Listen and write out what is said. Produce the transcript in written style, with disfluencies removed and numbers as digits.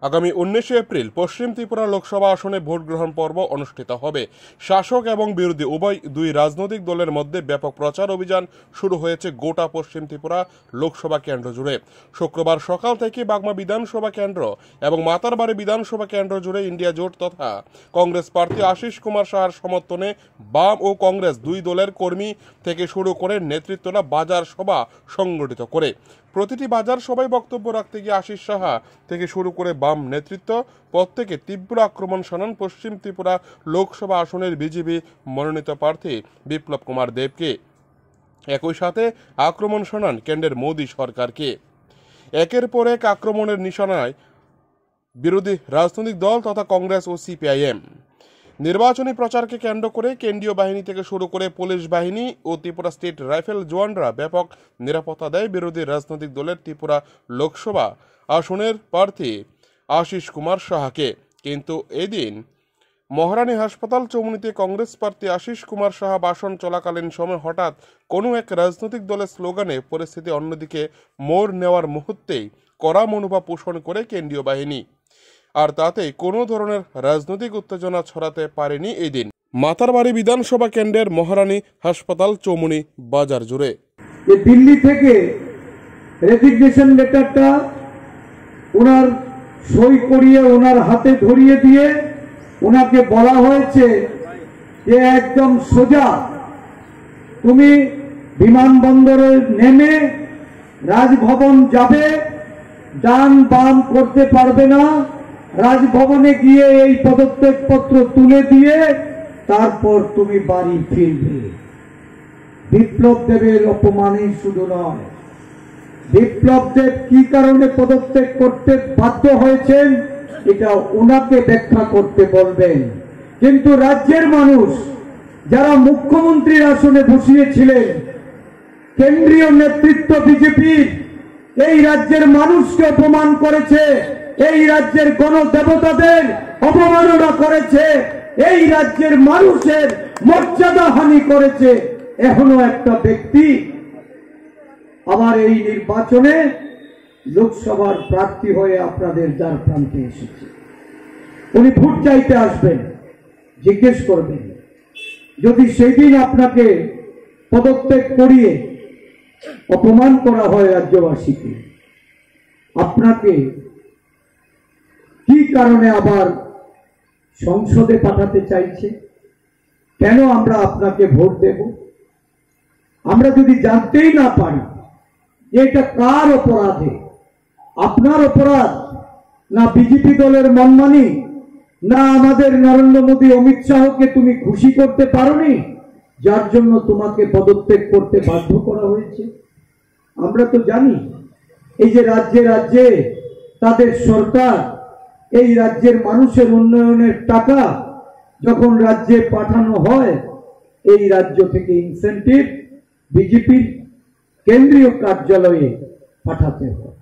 আগামী 19 এপ্রিল পশ্চিম ত্রিপুরা লোকসভা আসনে ভোট গ্রহণ পর্ব অনুষ্ঠিত হবে। শাসক এবং বিরোধী উভয় দুই রাজনৈতিক দলের মধ্যে ব্যাপক প্রচার অভিযান শুরু হয়েছে গোটা পশ্চিম ত্রিপুরা লোকসভা কেন্দ্র জুড়ে। শুক্রবার সকাল থেকে বাগমা বিধানসভা কেন্দ্র এবং মাতারবাড়ি বিধানসভা কেন্দ্র জুড়ে ইন্ডিয়া জোট তথা কংগ্রেস প্রার্থী আশিস কুমার সাহার সমর্থনে বাম ও কংগ্রেস দুই দলের কর্মী থেকে শুরু করে নেতৃত্বরা বাজার সভা সংগঠিত করে। প্রতিটি বাজার সভায় বক্তব্য রাখতে গিয়ে আশিস সাহা থেকে শুরু করে বাম নেতৃত্ব প্রত্যেকে তীব্র আক্রমণ শানান পশ্চিম ত্রিপুরা লোকসভা আসনের বিজেপি মনোনীত প্রার্থী বিপ্লব কুমার দেবকে। একই সাথে আক্রমণ শানান কেন্দ্রের মোদী সরকারকে। একের পর এক আক্রমণের নিশানায় বিরোধী রাজনৈতিক দল তথা কংগ্রেস ও সিপিআইএম। নির্বাচনী প্রচারকে কেন্দ্র করে কেন্দ্রীয় বাহিনী থেকে শুরু করে পুলিশ বাহিনী ও ত্রিপুরা স্টেট রাইফেল জওয়ানরা ব্যাপক নিরাপত্তা দেয় বিরোধী রাজনৈতিক দলের ত্রিপুরা লোকসভা আসনের প্রার্থী আশিস কুমার সাহাকে। কিন্তু এদিন মহারানী হাসপাতাল চৌমুনিতে কংগ্রেস প্রার্থী আশিস কুমার সাহা ভাষণ চলাকালীন সময় হঠাৎ কোনো এক রাজনৈতিক দলের স্লোগানে পরিস্থিতি অন্যদিকে মোড় নেওয়ার মুহূর্তেই কড়া মনোভাব পোষণ করে কেন্দ্রীয় বাহিনী, আর তাতে কোনো ধরনের রাজনৈতিক উত্তেজনা ছড়াতে পারেনি এই দিন মাতারবাড়ি বিধানসভা কেন্দ্রের মহারানী হাসপাতাল চৌমুনি বাজার জুড়ে। দিল্লি থেকে রেজিগনেশন লেটারটা ওনার সই করিয়ে ওনার হাতে ধরিয়ে দিয়ে ওনাকে বলা হয়েছে যে একদম সোজা তুমি বিমানবন্দরে নেমে রাজভবন যাবে, ডান বাম করতে পারবে না, রাজভবনে গিয়ে এই পদত্যাগ পত্র তুলে দিয়ে তারপর তুমি বাড়ি ফিরবে। বিপ্লব দেবের অপমানই শুধু নয়, বিপ্লব দেব কি কারণে পদত্যাগ করতে বাধ্য হয়েছেন এটা ওনাকে ব্যাখ্যা করতে বলবেন। কিন্তু রাজ্যের মানুষ যারা মুখ্যমন্ত্রীর আসনে বসিয়েছিলেন, কেন্দ্রীয় নেতৃত্ব বিজেপির এই রাজ্যের মানুষকে অপমান করেছে, এই রাজ্যের গণদেবতাদের অপমাননা করেছে, এই রাজ্যের মানুষের মর্যাদা হানি করেছে। এখনো একটা ব্যক্তি আবার এই নির্বাচনে লোকসভার প্রার্থী হয়ে আপনাদের দ্বার প্রান্তে এসেছে। উনি ভোট চাইতে আসবেন, জিজ্ঞেস করবেন যদি সেই দিন আপনাকে পদত্যাগ করিয়ে অপমান করা হয় রাজ্যবাসীকে, আপনাকে কি কারণে আবার সংসদে পাঠাতে চাইছে, কেন আমরা আপনাকে ভোট দেব? আমরা যদি জানতেই না পারি এটা কার অপরাধে, আপনার অপরাধ না বিজেপি দলের মনমানি, না আমাদের নরেন্দ্র মোদী অমিত শাহকে তুমি খুশি করতে পারোনি যার জন্য তোমাকে পদত্যাগ করতে বাধ্য করা হয়েছে? আমরা তো জানি এই যে রাজ্যে রাজ্যে তাদের সরকার এই রাজ্যের মানুষের উন্নয়নের টাকা যখন রাজ্যে পাঠানো হয়, এই রাজ্য থেকে ইনসেন্টিভ বিজেপির কেন্দ্রীয় কার্যালয়ে পাঠাতে হয়।